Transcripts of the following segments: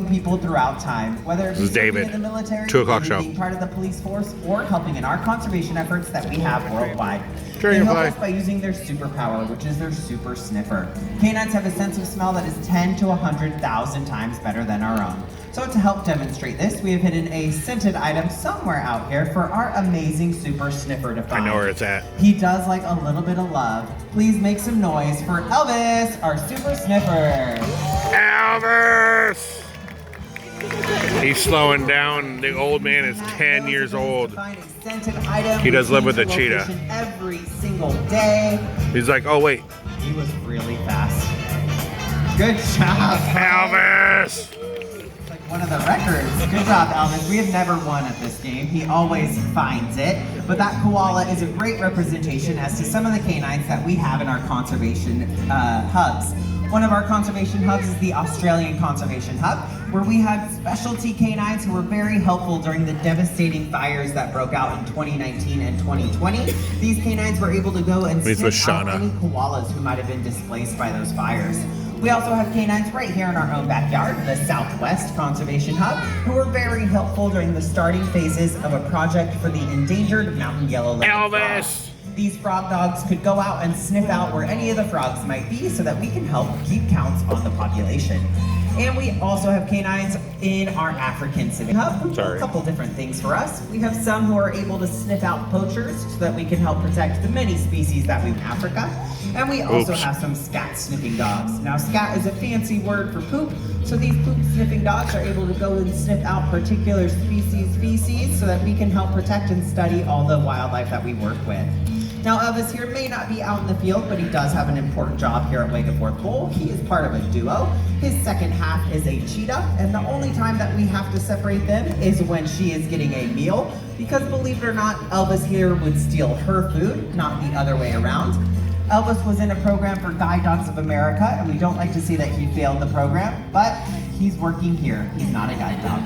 People throughout time, whether it be David. in the military, 2 o'clock show. being part of the police force, or helping in our conservation efforts that we have worldwide. They Dragonfly. help us by using their superpower, which is their super sniffer. Canines have a sense of smell that is 10 to 100,000 times better than our own. So to help demonstrate this, we have hidden a scented item somewhere out here for our amazing super sniffer to find. I know where it's at. He does like a little bit of love. Please make some noise for Elvis, our super sniffer. Elvis! He's slowing down. The old man is 10 years old. He does live with a cheetah. Every single day. He's like, oh wait. He was really fast. Good job, Elvis! It's like one of the records. Good job, Elvis. We have never won at this game. He always finds it. But that koala is a great representation as to some of the canines that we have in our conservation hubs. One of our conservation hubs is the Australian Conservation Hub, where we had specialty canines who were very helpful during the devastating fires that broke out in 2019 and 2020. These canines were able to go and sniff out any koalas who might have been displaced by those fires. We also have canines right here in our own backyard, the Southwest Conservation Hub, who were very helpful during the starting phases of a project for the endangered mountain yellow-legged frog. These frog dogs could go out and sniff out where any of the frogs might be so that we can help keep counts on the population. And we also have canines in our African Civic Hub who do a couple different things for us. We have some who are able to sniff out poachers so that we can help protect the many species that we have in Africa. And we also have some scat sniffing dogs. Now scat is a fancy word for poop, so these poop sniffing dogs are able to go and sniff out particular species so that we can help protect and study all the wildlife that we work with. Now Elvis here may not be out in the field, but he does have an important job here at Wake Up Fourth Pole. He is part of a duo. His second half is a cheetah, and the only time that we have to separate them is when she is getting a meal, because believe it or not, Elvis here would steal her food, not the other way around. Elvis was in a program for Guide Dogs of America, and we don't like to see that he failed the program, but he's working here. He's not a guide dog.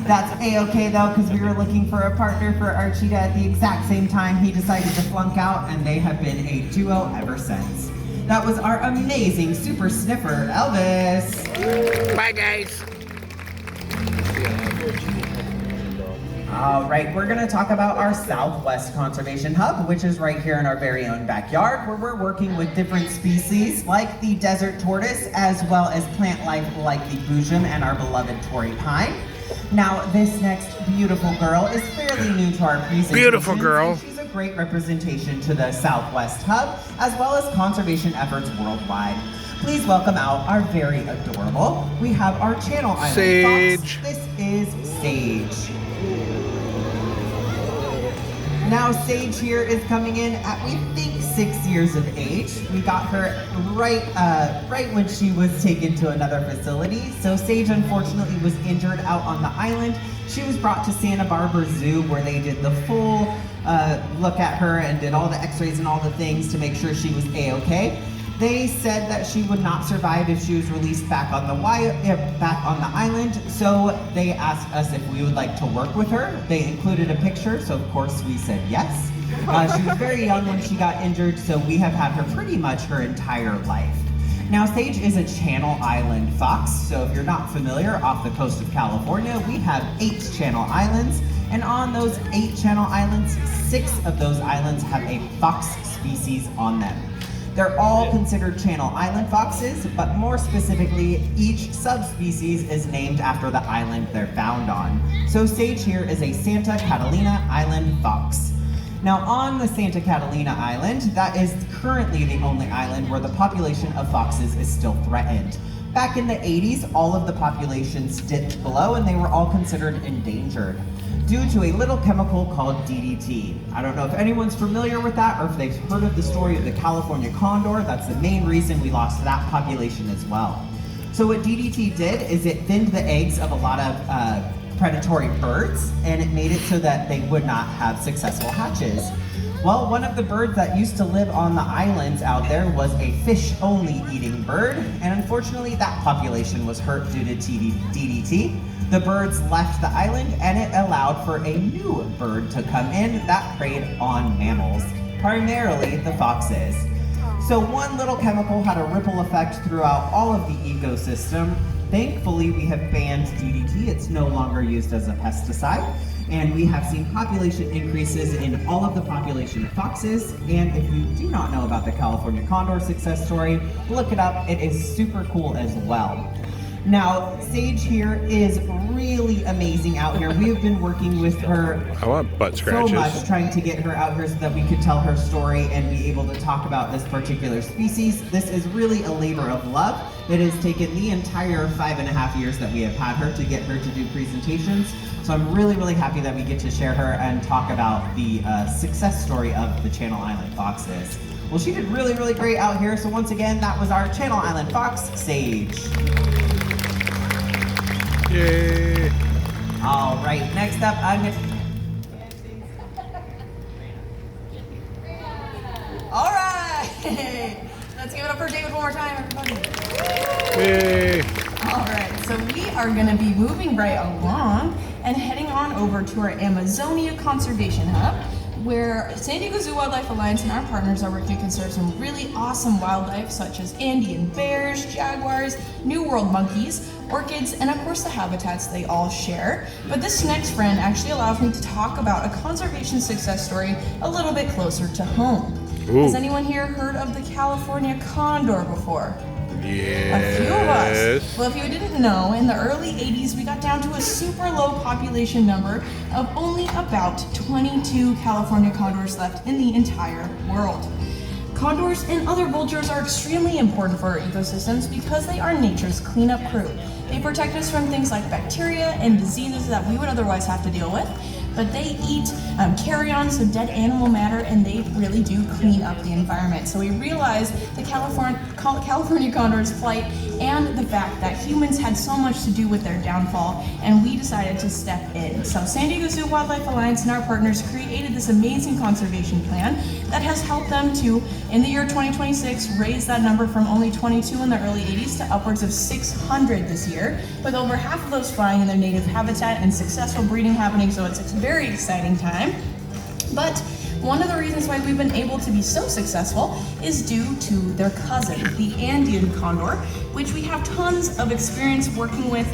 That's A-okay though, because we were looking for a partner for our cheetah at the exact same time he decided to flunk out, and they have been a duo ever since. That was our amazing super sniffer, Elvis. Bye guys. All right, we're gonna talk about our Southwest Conservation Hub, which is right here in our very own backyard, where we're working with different species like the desert tortoise, as well as plant life like the boojum and our beloved Torrey pine. Now, this next beautiful girl is fairly new to our presentation. Beautiful girl. She's a great representation to the Southwest Hub, as well as conservation efforts worldwide. Please welcome out our very adorable, we have our Channel Island Sage. fox. This is Sage. Now Sage here is coming in at, we think, 6 years of age. We got her right when she was taken to another facility. So Sage unfortunately was injured out on the island. She was brought to Santa Barbara Zoo, where they did the full look at her and did all the x-rays and all the things to make sure she was A-okay. They said that she would not survive if she was released back on the island, so they asked us if we would like to work with her. They included a picture, so of course we said yes. She was very young when she got injured, so we have had her pretty much her entire life. Now Sage is a Channel Island fox, so if you're not familiar, off the coast of California, we have 8 Channel Islands, and on those 8 Channel Islands, 6 of those islands have a fox species on them. They're all considered Channel Island foxes, but more specifically, each subspecies is named after the island they're found on. So Sage here is a Santa Catalina Island fox. Now on the Santa Catalina Island, that is currently the only island where the population of foxes is still threatened. Back in the 80s, all of the populations dipped below and they were all considered endangered due to a little chemical called DDT. I don't know if anyone's familiar with that or if they've heard of the story of the California condor. That's the main reason we lost that population as well. So what DDT did is it thinned the eggs of a lot of predatory birds, and it made it so that they would not have successful hatches. Well, one of the birds that used to live on the islands out there was a fish-only eating bird, and unfortunately that population was hurt due to DDT. The birds left the island, and it allowed for a new bird to come in that preyed on mammals, primarily the foxes. So one little chemical had a ripple effect throughout all of the ecosystem, Thankfully, we have banned DDT. It's no longer used as a pesticide. And we have seen population increases in all of the population of foxes. And if you do not know about the California condor success story, look it up. It is super cool as well. Now, Sage here is really amazing out here. We have been working with her I want butt scratches. so much, trying to get her out here so that we could tell her story and be able to talk about this particular species. This is really a labor of love. It has taken the entire 5.5 years that we have had her to get her to do presentations. So I'm really, really happy that we get to share her and talk about the success story of the Channel Island foxes. Well, she did really, really great out here. So once again, that was our Channel Island fox, Sage. Yay! All right, next up, I'm gonna... All right, let's give it up for David one more time, everybody. Yay! All right, so we are gonna be moving right along and heading on over to our Amazonia Conservation Hub, where San Diego Zoo Wildlife Alliance and our partners are working to conserve some really awesome wildlife, such as Andean bears, jaguars, New World monkeys, orchids, and of course the habitats they all share. But this next friend actually allows me to talk about a conservation success story a little bit closer to home. Ooh. Has anyone here heard of the California condor before? Yes. A few of us. Well, if you didn't know, in the early 80s, we got down to a super low population number of only about 22 California condors left in the entire world. Condors and other vultures are extremely important for our ecosystems because they are nature's cleanup crew. They protect us from things like bacteria and diseases that we would otherwise have to deal with. But they eat carrion, so dead animal matter, and they really do clean up the environment. So we realized the California condor's plight and the fact that humans had so much to do with their downfall, and we decided to step in. So San Diego Zoo Wildlife Alliance and our partners created this amazing conservation plan that has helped them to, in the year 2026, raise that number from only 22 in the early 80s to upwards of 600 this year, with over half of those flying in their native habitat and successful breeding happening, so it's a very exciting time. But one of the reasons why we've been able to be so successful is due to their cousin, the Andean condor, which we have tons of experience working with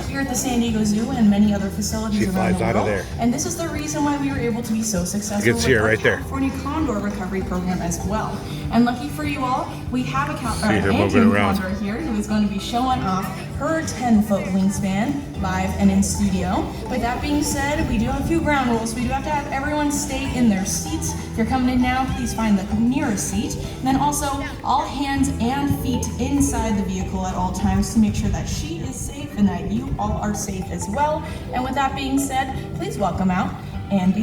here at the San Diego Zoo and many other facilities She around flies the out world. of there. And this is the reason why we were able to be so successful You can see with her our right there. California condor recovery program as well. And lucky for you all, we have an her moving Andean around. condor here who is going to be showing off her 10-foot wingspan live and in studio. With that being said, we do have a few ground rules. We do have to have everyone stay in their seats. If you're coming in now, please find the nearest seat. And then also all hands and feet inside the vehicle at all times to make sure that she is safe and that you all are safe as well. And with that being said, please welcome out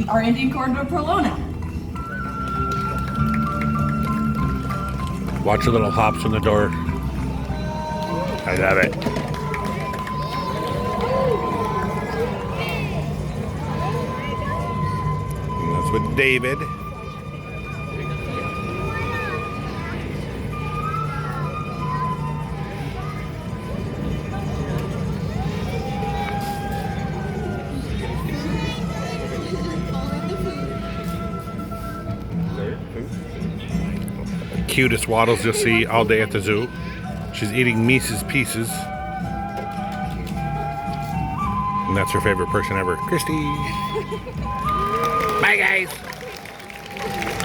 our Andean condor Prolona. Watch the little hops on the door. I love it. And that's with David. The cutest waddles you'll see all day at the zoo. She's eating Mises Pieces. And that's her favorite person ever, Christy. Bye, guys.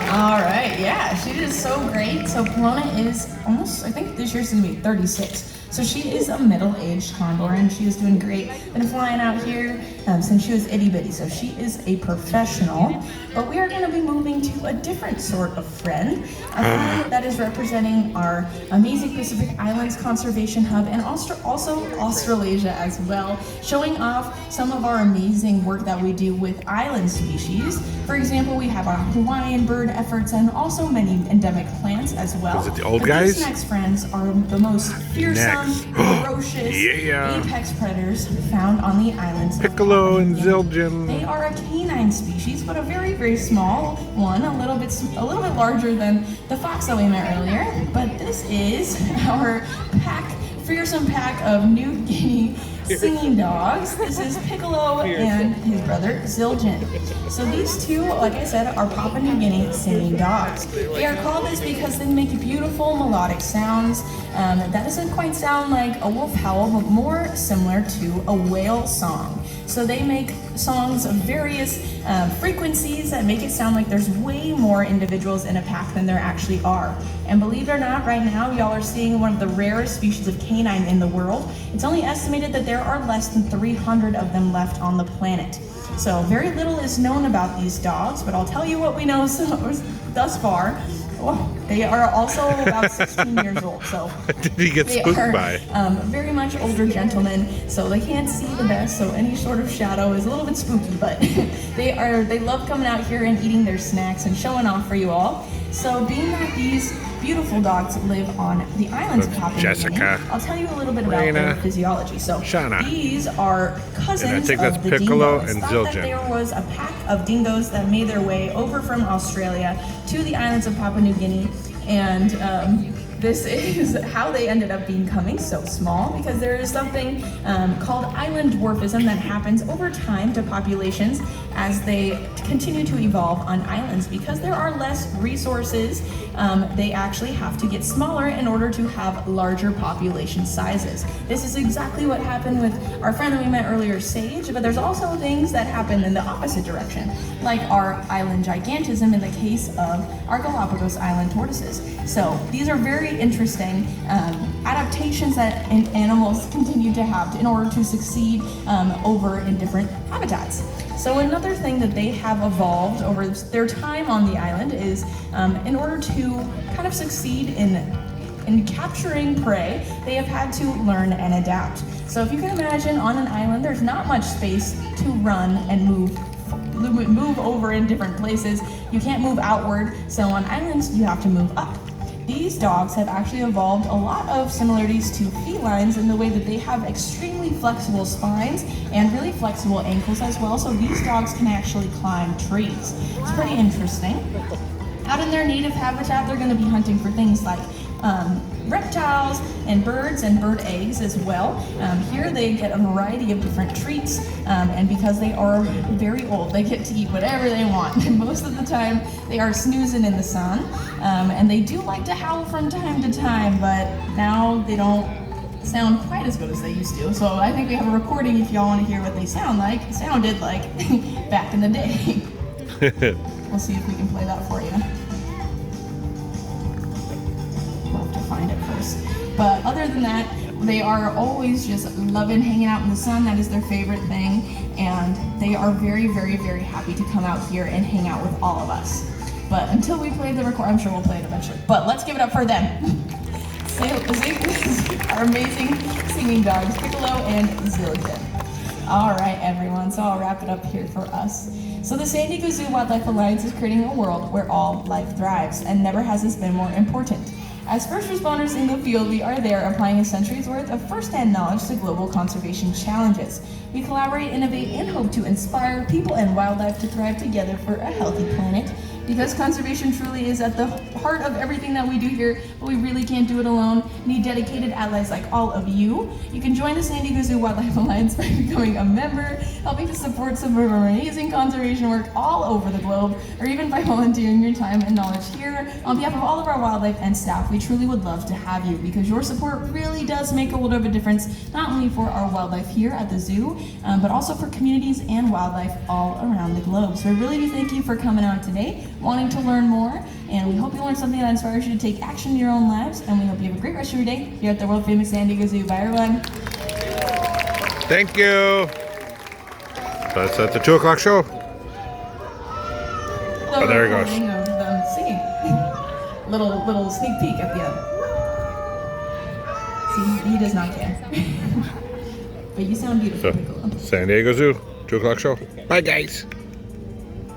All right, yeah, she did so great. So Polona is almost, I think this year's gonna be 36. So she is a middle-aged condor and she is doing great. Been flying out here since she was itty bitty, so she is a professional. But we are gonna be moving to a different sort of friend, a friend that is representing our amazing Pacific Islands Conservation Hub and also Australasia as well, showing off some of our amazing work that we do with island species. For example, we have our Hawaiian bird efforts and also many endemic plants as well. Is it the old But guys? These next friends are the most fearsome, ferocious Yeah. apex predators found on the islands. of Piccolo and Hawaii. Zildjian. They are a canine species, but a very, very small one, a little bit larger than the fox that we met earlier. But this is our fearsome pack of New Guinea singing dogs. This is Piccolo and his brother Zildjian. So these two, like I said, are Papua New Guinea singing dogs. They are called this because they make beautiful melodic sounds that doesn't quite sound like a wolf howl, but more similar to a whale song. So they make songs of various frequencies that make it sound like there's way more individuals in a pack than there actually are. And believe it or not, right now y'all are seeing one of the rarest species of canine in the world. It's only estimated that there are less than 300 of them left on the planet. So very little is known about these dogs, but I'll tell you what we know thus far. Well, they are also about 16 years old, so did he get spooked by? Very much older gentlemen, so they can't see the best. So any sort of shadow is a little bit spooky, but they love coming out here and eating their snacks and showing off for you all. So being that these beautiful dogs live on the islands of Papua New Guinea, I'll tell you a little bit about their physiology. So these are cousins and I think that's of the Piccolo dingoes. and Thought Zildjian. that there was a pack of dingoes that made their way over from Australia to the islands of Papua New Guinea, and this is how they ended up becoming so small, because there is something called island dwarfism that happens over time to populations as they continue to evolve on islands. Because there are less resources, they actually have to get smaller in order to have larger population sizes. This is exactly what happened with our friend that we met earlier, Sage, but there's also things that happen in the opposite direction, like our island gigantism in the case of our Galapagos Island tortoises. So these are very interesting adaptations that animals continue to have in order to succeed over in different habitats. So another thing that they have evolved over their time on the island is in order to kind of succeed in capturing prey, they have had to learn and adapt. So if you can imagine, on an island, there's not much space to run and move over in different places. You can't move outward, so on islands, you have to move up. These dogs have actually evolved a lot of similarities to felines in the way that they have extremely flexible spines and really flexible ankles as well, so these dogs can actually climb trees. It's pretty interesting. Out in their native habitat, they're going to be hunting for things like reptiles and birds and bird eggs as well. Here they get a variety of different treats, and because they are very old, they get to eat whatever they want. Most of the time they are snoozing in the sun, and they do like to howl from time to time, but now they don't sound quite as good as they used to. So I think we have a recording if y'all want to hear what they sounded like back in the day. We'll see if we can play that for you. We'll have to find it first. But other than that, they are always just loving hanging out in the sun. That is their favorite thing. And they are very, very, very happy to come out here and hang out with all of us. But until we play the record, I'm sure we'll play it eventually. But let's give it up for them. Our amazing singing dogs, Piccolo and Zildjian. All right, everyone, so I'll wrap it up here for us. So the San Diego Zoo Wildlife Alliance is creating a world where all life thrives, and never has this been more important. As first responders in the field, we are there applying a century's worth of first-hand knowledge to global conservation challenges. We collaborate, innovate, and hope to inspire people and wildlife to thrive together for a healthy planet. Because conservation truly is at the heart of everything that we do here, but we really can't do it alone. We need dedicated allies like all of you. You can join the San Diego Zoo Wildlife Alliance by becoming a member, helping to support some of our amazing conservation work all over the globe, or even by volunteering your time and knowledge here. On behalf of all of our wildlife and staff, we truly would love to have you, because your support really does make a world of a difference, not only for our wildlife here at the zoo, but also for communities and wildlife all around the globe. So I really do thank you for coming out today, wanting to learn more, and we hope you learned something that inspires you to take action in your own lives, and we hope you have a great rest of your day here at the world famous San Diego Zoo. Bye everyone. Thank you. That's at the 2 o'clock show. Oh, there he goes. Of them singing. little sneak peek at the end. See, he does not care. But you sound beautiful. So, San Diego Zoo, 2 o'clock show. Bye guys.